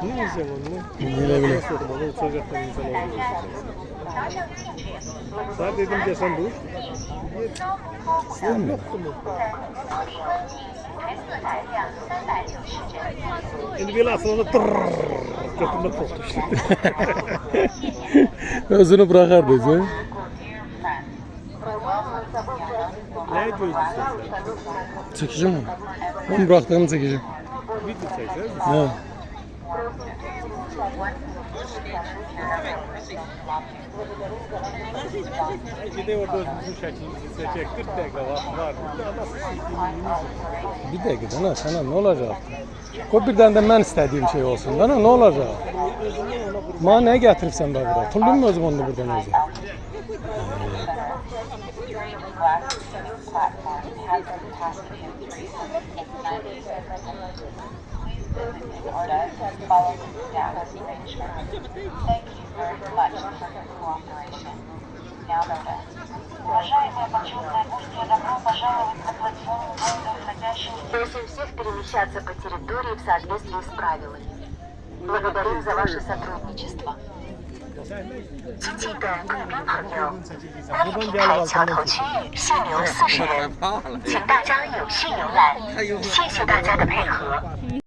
Ne diyeceğim onu? Bile bile. Bana uçacaktan insan olmuyor. Sana dedim ki sen dur. Değil mi? Şimdi bir aslında götümde koptu işte. Özünü bırakar dedi. Ne diyorsun Çekeceğim onu. Onu bıraktığımı çekeceğim. sen? Video çeksen. Ha. Bir de orada özümüzün şeklimizi seçecek. 40 dakika var. Nasıl çektiğimizi. Bir dakika lan sana ne olacak? O birden de ben istediğim şey olsun. Lan ne olacak? Ma ne getiripsen ben burada? Tullum mu özüm onu buradan özüm? Просим всех перемещаться по территории в соответствии с правилами. Благодарим за ваше сотрудничество. 尊敬的贵宾朋友，观音平台桥头区域限流40人，请大家有序游览，谢谢大家的配合。